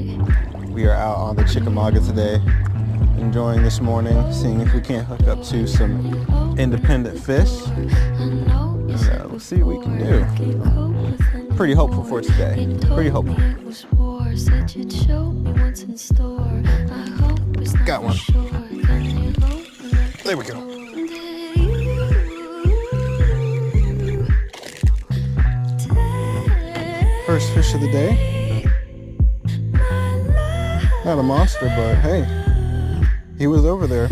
We are out on the Chickamauga today, enjoying this morning, seeing if we can't hook up to some independent fish. We'll see what we can do. Pretty hopeful for today. Pretty hopeful. Got one. There we go. First fish of the day. Not a monster, but hey, he was over there.